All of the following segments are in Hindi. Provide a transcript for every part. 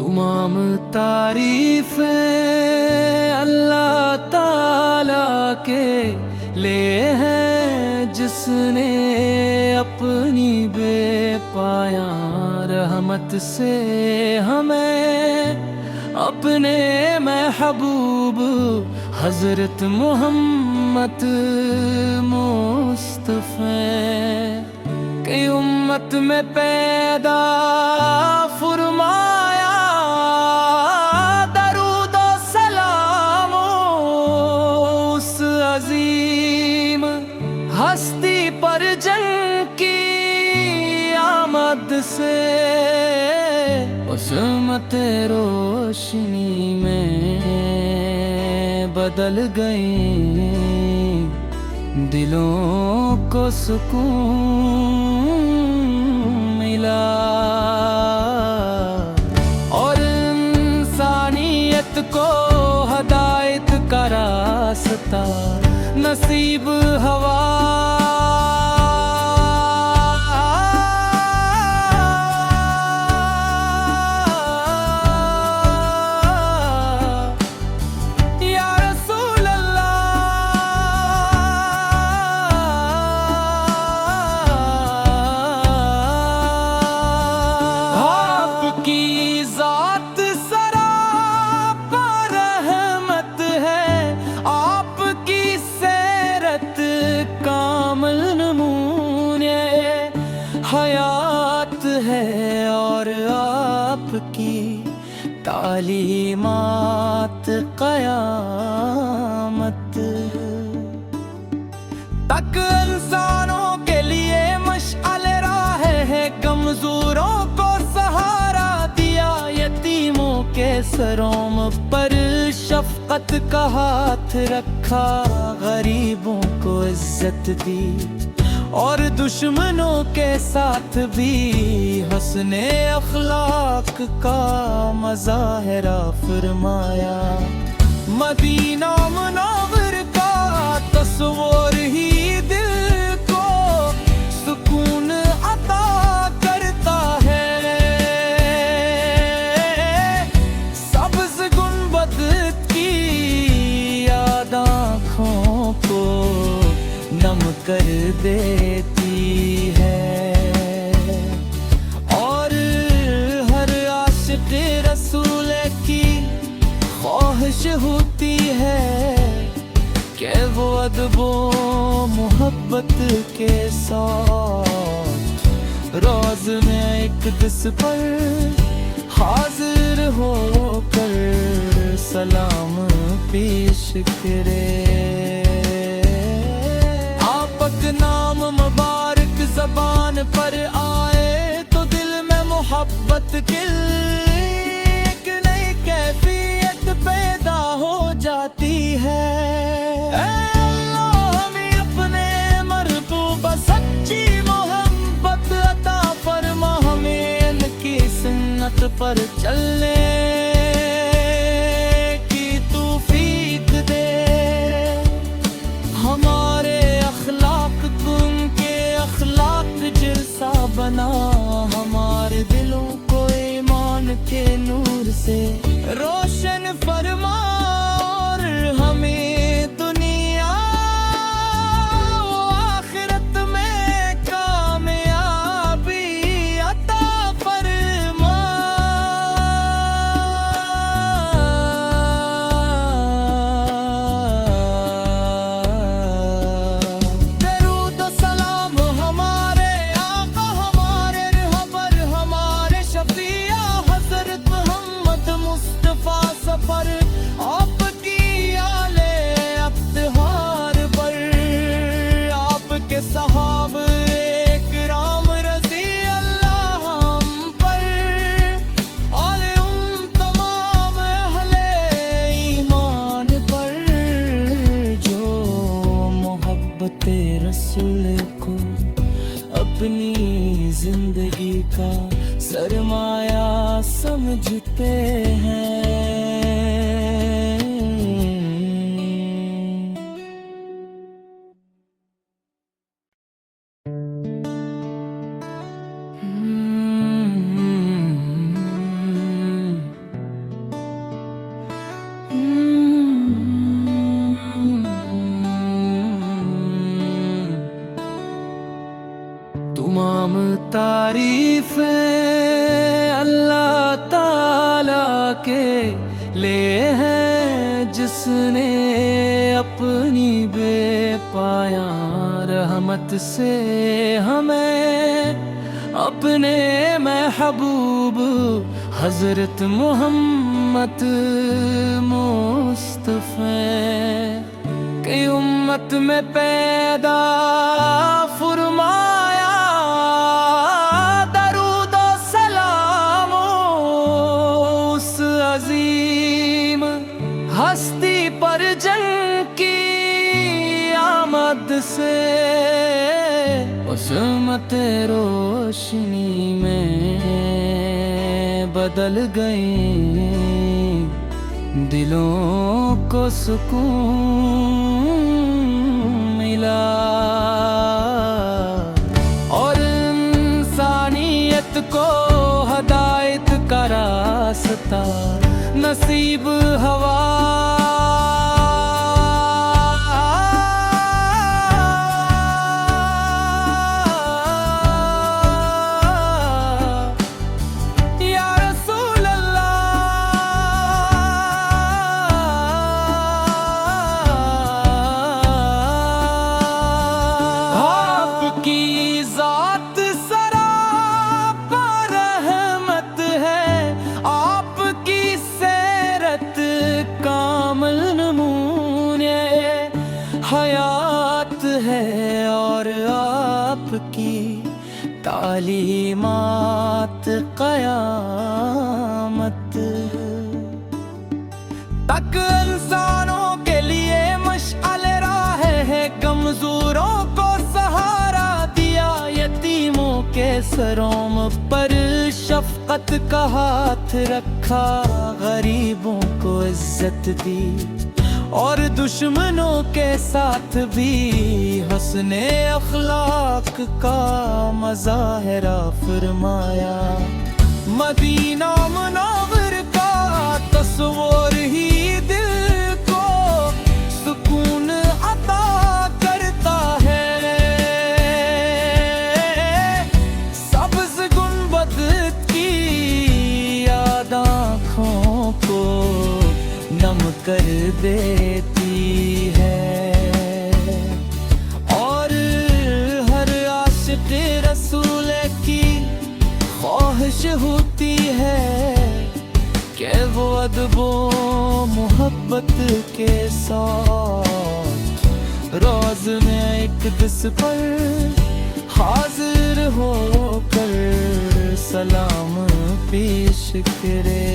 तमाम तारीफें अल्लाह ताला के लिए हैं, जिसने अपनी बेपाया रहमत से हमें अपने महबूब हजरत मोहम्मद मुस्तफा की उम्मत में पैदा फरमाया। दरूद और सलाम उस अजीम हस्ती पर जिनकी आमद से उस्मत रोशनी में बदल गई, दिलों को सुकून मिला और इंसानियत को हदायत का रास्ता नसीब हवा। हयात है और आपकी तालीमात क़यामत तक इंसानों के लिए मशअल राह है। कमजोरों को सहारा दिया, यतीमों के सरों पर शफकत का हाथ रखा, गरीबों को इज्जत दी और दुश्मनों के साथ भी हस्ने अखलाक का मज़ाहिरा फरमाया। मदीना मुनव्वर का तस्वीर ही दिल को सुकून अता करता है। सब्ज़ गुंबद की याद आँखों को नम कर देती है और हर आशिक़ रसूल की ख्वाहिश होती है कि वो अदबो मोहब्बत के साथ रोज़ में एक दिस पर हाजिर होकर सलाम पेश करे। नाम मुबारक ज़बान पर आए तो दिल में मोहब्बत की एक नई कैफियत पैदा हो जाती है। अल्लाह हमें अपने महबूबा सच्ची मोहब्बत अता फरमा, हमें इनकी सुन्नत पर चलने की तौफीक दे। हमारे अखलाक जैसा बना, हमारे दिलों को ईमान के नूर से रोशन फरमा और हमें दुनिया आखिरत में कामयाबी अता फरमा। सहाब एक राम रज़ी अल्लाह हम पर और उन तमाम अहले ईमान पर जो मोहब्बत रसूल को अपनी जिंदगी का सरमाया समझते हैं। उसने अपनी बेपाया रहमत से हमें अपने महबूब हजरत मोहम्मद मुस्तफा की उम्मत में पैदा फरमाया। दरूद और सलाम उस अजीम हस्ती पर जिनकी आमद से उम्मत रोशनी में बदल गई, दिलों को सुकून मिला और इंसानियत को हदायत का रास्ता नसीब हवा। हयात है और आपकी तालीमात क़यामत तक इंसानों के लिए मशअल राह है। कमजोरों को सहारा दिया, यतीमों के सरों पर शफकत का हाथ रखा, गरीबों को इज्जत दी और दुश्मनों के साथ भी हुस्ने अखलाक का मज़ाहिरा फरमाया। मदीना मुनव्वर का तस्वीर ही दिल को सुकून अता करता है। सब्ज़ गुंबद की याद आँखों को नम कर देती है और हर आशिक़ रसूल की ख्वाहिश होती है कि वो अदबो मोहब्बत के साथ रोज़ में एक दिस पर हाजिर होकर सलाम पेश करे।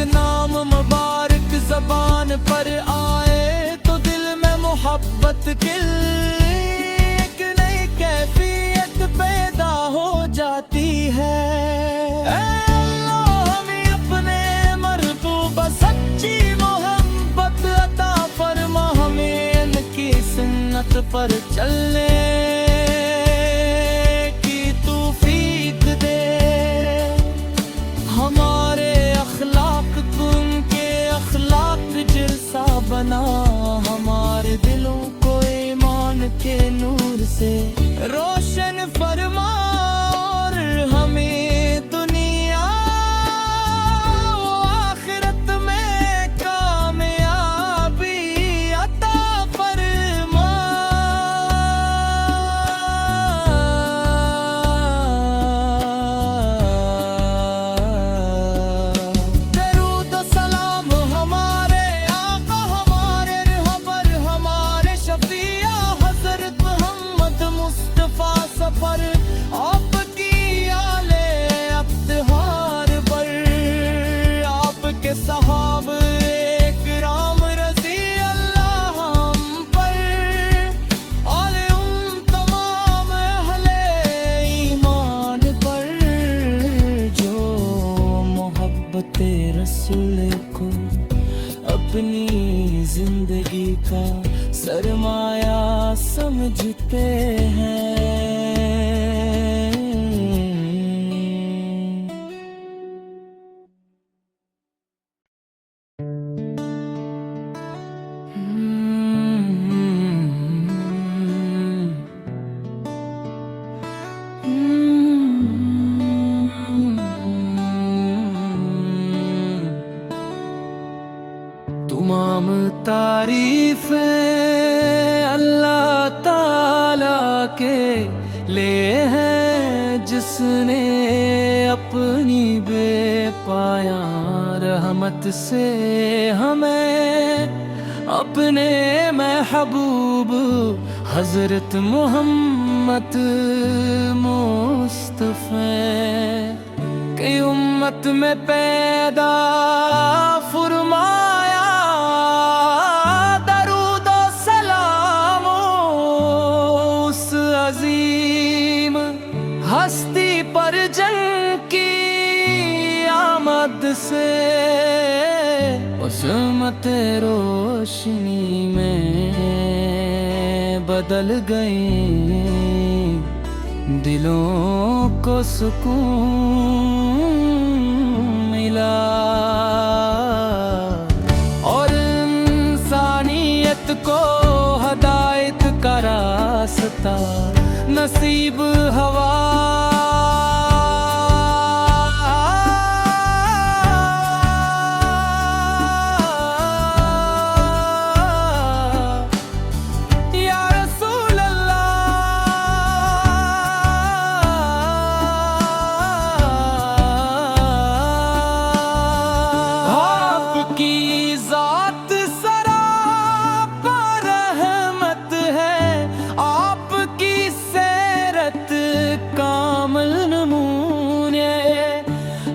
नाम मुबारक ज़बान पर आए तो दिल में मोहब्बत की एक नई कैफियत पैदा हो जाती है। हमें अपने महबूबा सच्ची मोहब्बत अता फरमा, हमें इनकी सुन्नत पर चलने की तौफीक दे। हमारे अखलाक जैसा बना, हमारे दिलों को ईमान के नूर से रोशन फरमा और हमें दुनिया आखिरत में कामयाबी अता फरमा। रसूल को अपनी जिंदगी का सरमाया समझते हैं। उसने अपनी बेपाया रहमत से हमें अपने महबूब हजरत मोहम्मद मुस्तफा की उम्मत में पैदा फरमाया। दरूद और सलाम उस अजीम हस्ती पर जिनकी आमद से उस्मत रोशनी में बदल गई, दिलों को सुकून मिला और इंसानियत को हदायत का रास्ता नसीब हवा।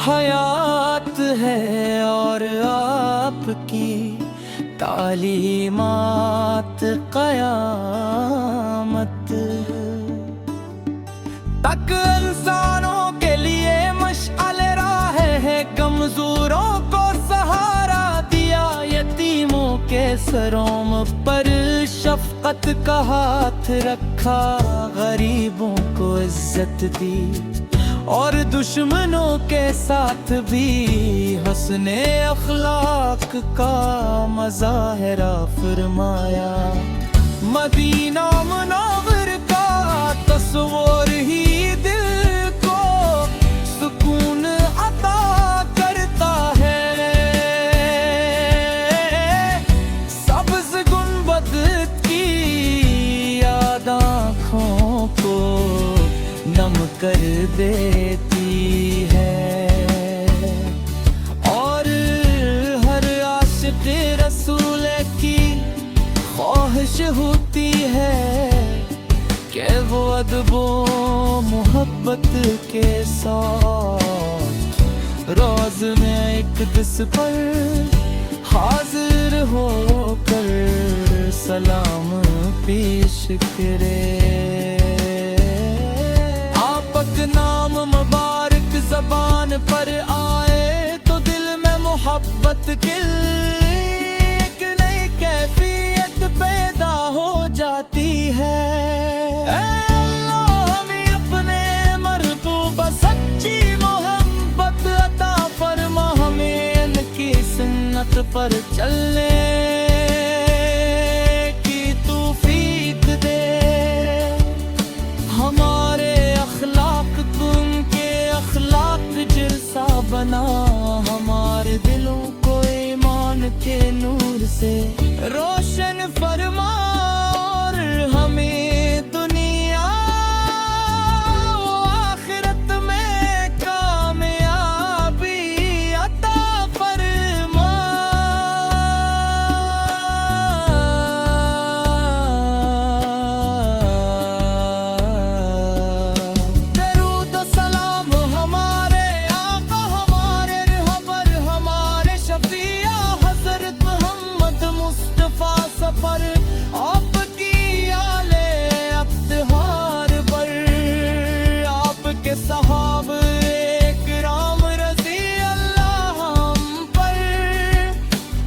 हयात है और आपकी तालीमात क़यामत तक इंसानों के लिए मशअल राह है। कमजोरों को सहारा दिया, यतीमों के सरों पर शफकत का हाथ रखा, गरीबों को इज्जत दी और दुश्मनों के साथ भी हस्ने अखलाक का मज़ाहिरा फरमाया। मदीना मुनव्वर का तस्वीर ही दिल को सुकून अता करता है। सब्ज़ गुंबद की याद आँखों को नम कर देती है और हर आशिक़ रसूल की ख्वाहिश होती है कि वो अदबो मोहब्बत के साथ रोज़ में एक दिस पर हाजिर होकर सलाम पेश करे। नाम मुबारक ज़बान पर आए तो दिल में मोहब्बत की एक नई कैफियत पैदा हो जाती है। अल्लाह हमें अपने महबूब सच्ची मोहब्बत अता फरमा, हमें इनकी सुन्नत पर चलने की तौफीक दे। हमारे अखलाक जैसा बना, हमारे दिलों को ईमान के नूर से रोशन फरमा और हमें दुनिया आखिरत में कामयाबी अता फरमा। पर आपकी आले अफ्तिहार पर आपके सहाब इकराम रज़ी अल्लाह हम पर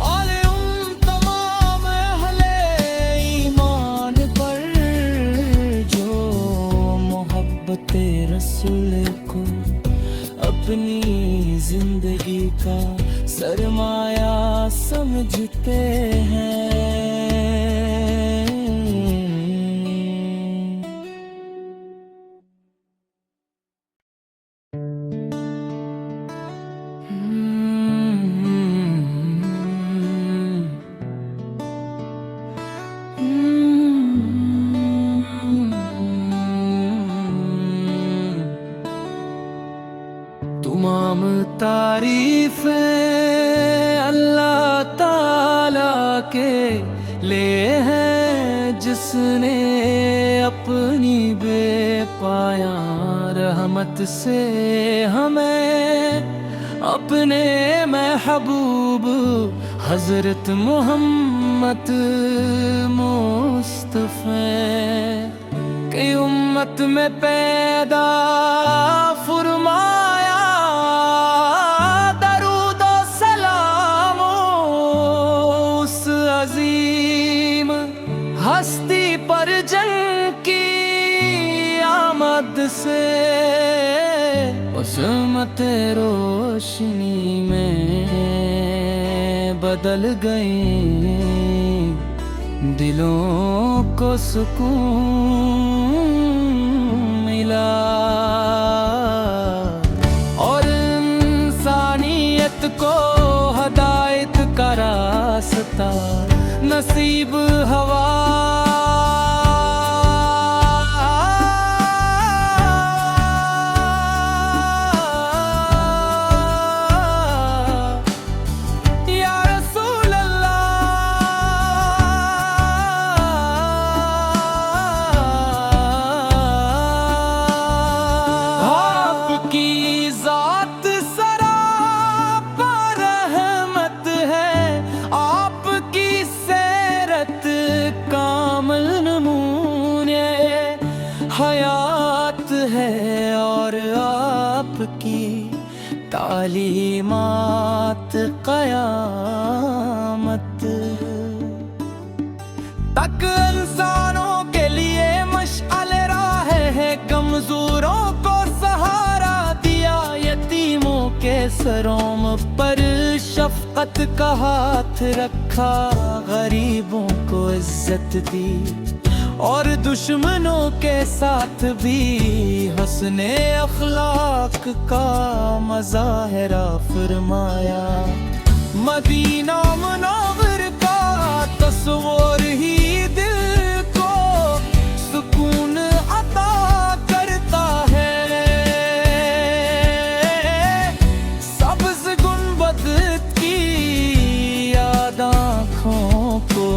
आले तमाम अहले ईमान पर जो मोहब्बत रसूल को अपनी जिंदगी का सरमाया समझते हैं। तमाम तारीफें अल्लाह ताला के लिए हैं, जिसने अपनी बेपाया रहमत से हमें अपने महबूब हजरत मोहम्मद मुस्तफा की उम्मत में पैदा फरमाया। दरूद और सलाम उस अजीम हस्ती पर जिनकी आमद से उस्मत रोशनी में बदल गई, दिलों को सुकून मिला और इंसानियत को हदायत का रास्ता नसीब हवा। हयात है और आपकी तालीमात क़यामत तक इंसानों के लिए मशअल राह है। कमजोरों को सहारा दिया, यतीमों के सरों पर शफकत का हाथ रखा, गरीबों को इज्जत दी और दुश्मनों के साथ भी हस्ने अखलाक का मज़ाहिरा फरमाया। मदीना मुनव्वर का तस्वीर ही दिल को सुकून अता करता है। सब्ज़ गुंबद की याद आँखों को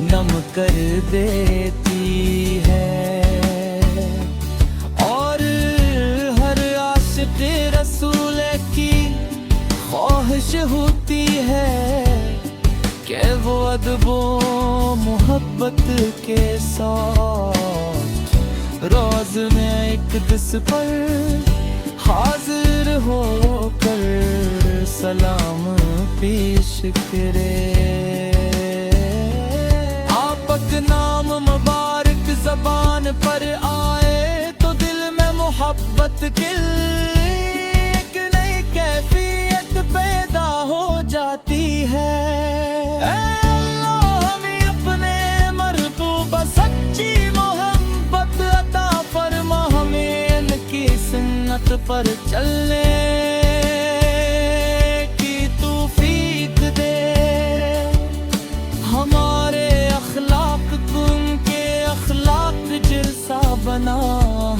नम कर देती है और हर आशिक़ रसूल की ख्वाहिश होती है कि वो अदबो मोहब्बत के साथ रोज़ में एक दिस पर हाजिर होकर सलाम पेश करे। नाम मुबारक ज़बान पर आए तो दिल में मोहब्बत की एक नई कैफियत पैदा हो जाती है। अल्लाह हमें अपने मरबूबा सच्ची मोहब्बत अता फरमा, हमें इनकी सुन्नत पर चलने की तौफीक दे। हमारे उनके अखलाक जैसा बना,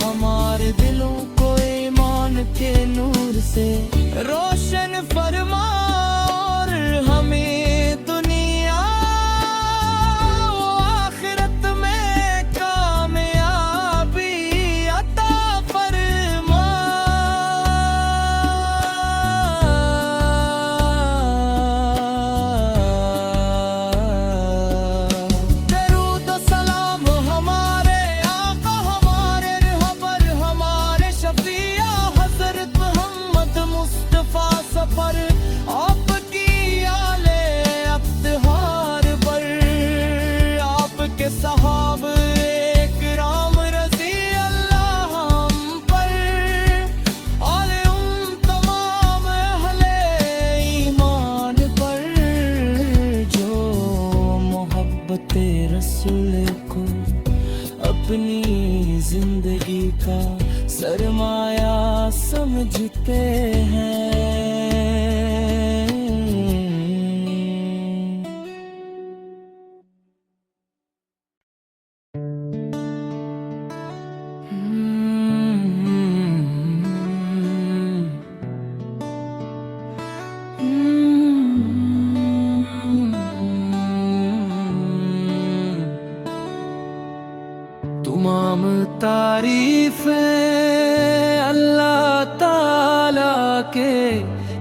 हमारे दिलों को ईमान के नूर से रोशन फरमा और हमें दुनिया आखिरत में कामयाबी अता फरमा। पर आपकी आले अफ्तिहार पर आपके सहाब इकराम रज़ी अल्लाह हम पर आले तमाम अहले ईमान पर जो मोहब्बत रसूल को अपनी जिंदगी का सरमाया समझते हैं।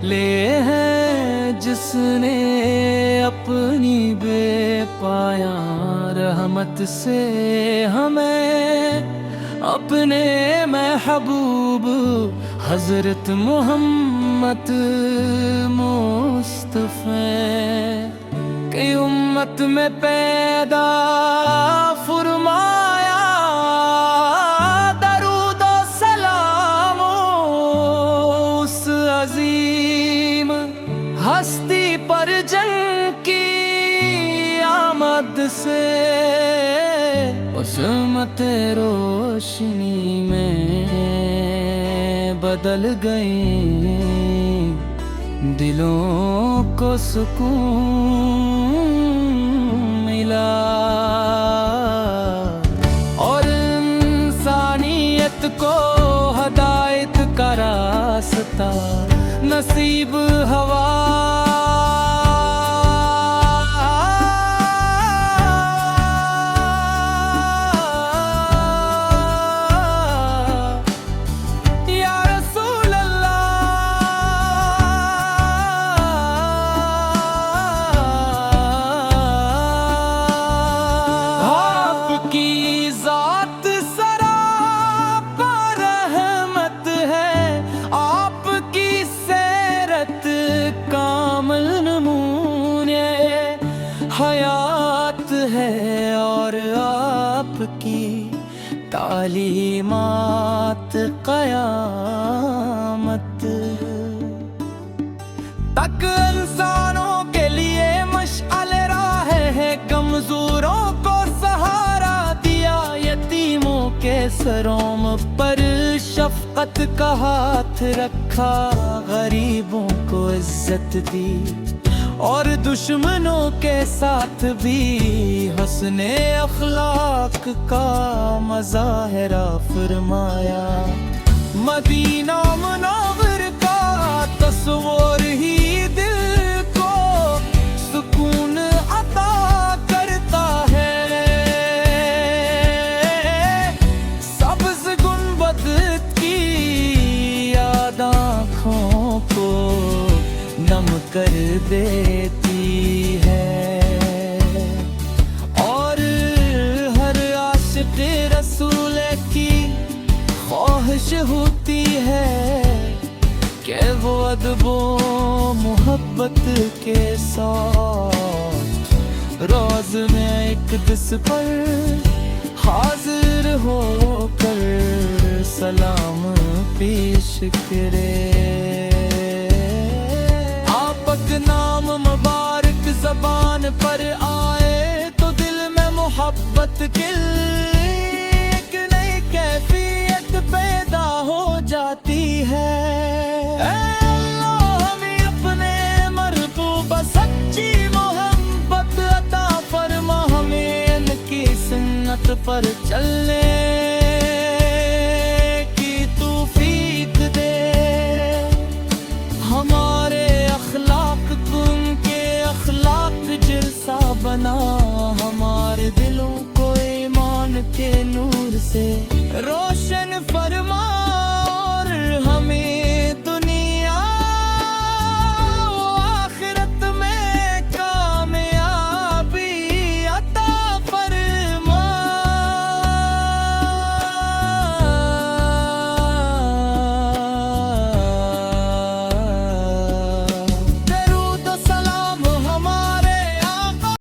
ले हैं जिसने अपनी बेपाया रहमत से हमें अपने महबूब हजरत मोहम्मद मुस्तफा की उम्मत में पैदा फरमाया। दरूद और सलाम उस अजीम हस्ती पर जिनकी आमद से उस्मत रोशनी में बदल गई, दिलों को सुकून मिला और इंसानियत को हदायत का रास्ता नसीब हवा। हयात है और आपकी तालीमात क़यामत तक इंसानों के लिए मशअल राह है। कमजोरों को सहारा दिया, यतीमों के सरों पर शफकत का हाथ रखा, गरीबों को इज्जत दी और दुश्मनों के साथ भी हस्ने अखलाक का मज़ाहिरा फरमाया। मदीना मुनव्वर का तस्वीर ही दिल को सुकून अता करता है। सब्ज़ गुंबद की याद आँखों को नम कर देती है और हर आशिक़ रसूल की ख्वाहिश होती है कि वो अदबो मोहब्बत के साथ रोज़ में एक दिस पर हाजिर होकर सलाम पेश करे। नाम मुबारक ज़बान पर आए तो दिल में मोहब्बत की एक नई कैफियत पैदा हो जाती है। अल्लाह हमें अपने महबूब सच्ची मोहब्बत अता फरमा, हमें इनकी सुन्नत पर चलने